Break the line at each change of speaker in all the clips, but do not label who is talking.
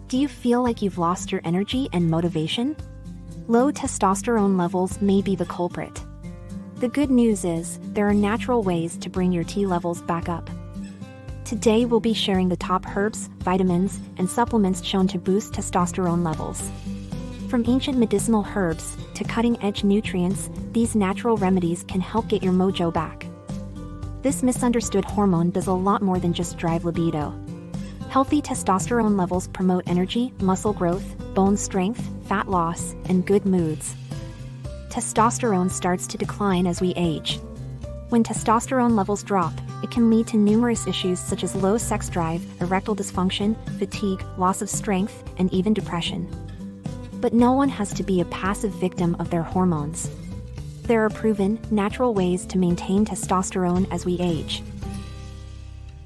Do you feel like you've lost your energy and motivation? Low testosterone levels may be the culprit. The good news is, there are natural ways to bring your T levels back up. Today we'll be sharing the top herbs, vitamins, and supplements shown to boost testosterone levels. From ancient medicinal herbs to cutting-edge nutrients, these natural remedies can help get your mojo back. This misunderstood hormone does a lot more than just drive libido. Healthy testosterone levels promote energy, muscle growth, bone strength, fat loss, and good moods. Testosterone starts to decline as we age. When testosterone levels drop, it can lead to numerous issues such as low sex drive, erectile dysfunction, fatigue, loss of strength, and even depression. But no one has to be a passive victim of their hormones. There are proven, natural ways to maintain testosterone as we age.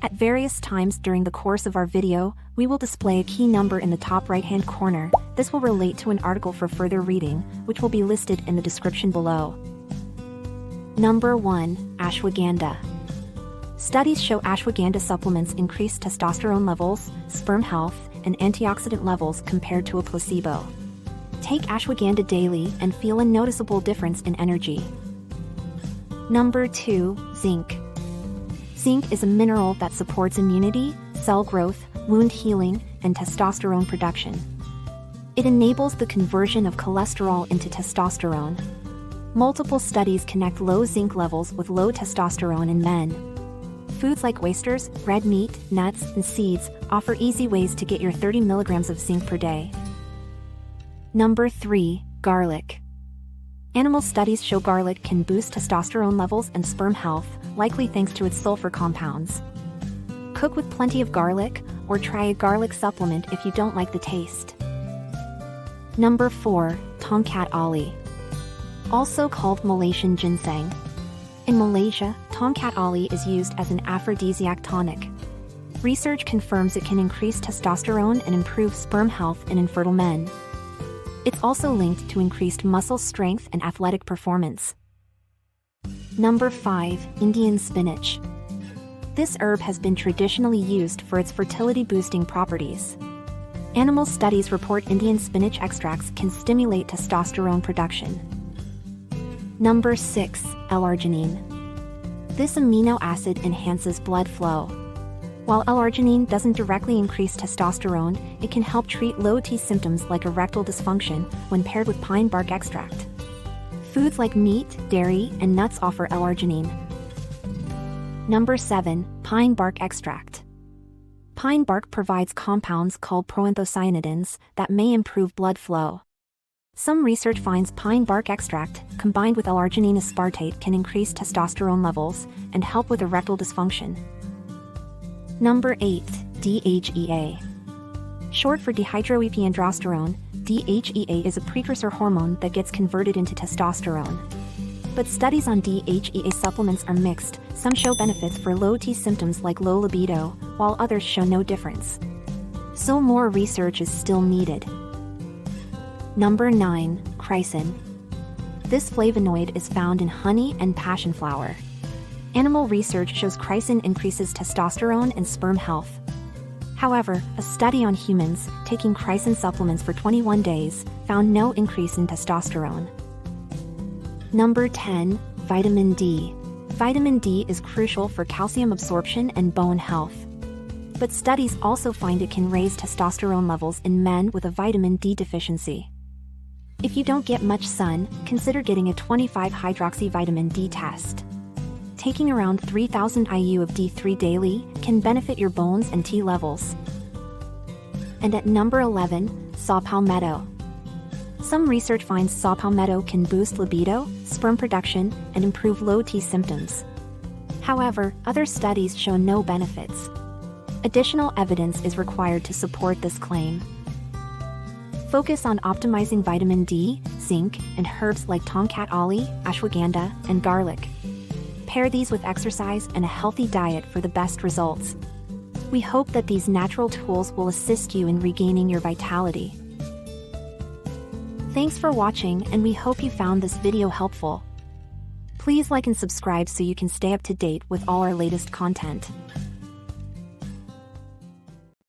At various times during the course of our video, we will display a key number in the top right-hand corner. This will relate to an article for further reading, which will be listed in the description below. Number 1. Ashwaganda. Studies show ashwaganda supplements increase testosterone levels, sperm health, and antioxidant levels compared to a placebo. Take ashwaganda daily and feel a noticeable difference in energy. Number 2. Zinc. Zinc is a mineral that supports immunity, cell growth, wound healing, and testosterone production. It enables the conversion of cholesterol into testosterone. Multiple studies connect low zinc levels with low testosterone in men. Foods like oysters, red meat, nuts, and seeds offer easy ways to get your 30 milligrams of zinc per day. Number 3. Garlic. Animal studies show garlic can boost testosterone levels and sperm health, likely thanks to its sulfur compounds. Cook with plenty of garlic, or try a garlic supplement if you don't like the taste. Number 4. Tongkat Ali. Also called Malaysian ginseng. In Malaysia, Tongkat Ali is used as an aphrodisiac tonic. Research confirms it can increase testosterone and improve sperm health in infertile men. It's also linked to increased muscle strength and athletic performance. Number 5. Indian spinach. This herb has been traditionally used for its fertility-boosting properties. Animal studies report Indian spinach extracts can stimulate testosterone production. Number 6. L-arginine. This amino acid enhances blood flow. While L-arginine doesn't directly increase testosterone, it can help treat low T symptoms like erectile dysfunction when paired with pine bark extract. Foods like meat, dairy, and nuts offer L-arginine. Number 7. Pine bark extract. Pine bark provides compounds called proanthocyanidins that may improve blood flow. Some research finds pine bark extract, combined with L-arginine aspartate, can increase testosterone levels and help with erectile dysfunction. Number 8. DHEA. Short for dehydroepiandrosterone, DHEA is a precursor hormone that gets converted into testosterone. But studies on DHEA supplements are mixed. Some show benefits for low T symptoms like low libido, while others show no difference. So more research is still needed. Number 9. Kryon. This flavonoid is found in honey and passion flower. Animal research shows Kryon increases testosterone and sperm health. However, a study on humans taking Kryon supplements for 21 days found no increase in testosterone. Number 10. Vitamin D. Vitamin D is crucial for calcium absorption and bone health. But studies also find it can raise testosterone levels in men with a vitamin D deficiency. If you don't get much sun, consider getting a 25-hydroxy vitamin D test. Taking around 3,000 IU of D3 daily can benefit your bones and T levels. And at number 11, saw palmetto. Some research finds saw palmetto can boost libido, sperm production, and improve low T symptoms. However, other studies show no benefits. Additional evidence is required to support this claim. Focus on optimizing vitamin D, zinc, and herbs like Tongkat Ali, ashwagandha, and garlic. Pair these with exercise and a healthy diet for the best results. We hope that these natural tools will assist you in regaining your vitality. Thanks for watching, and we hope you found this video helpful. Please like and subscribe so you can stay up to date with all our latest content.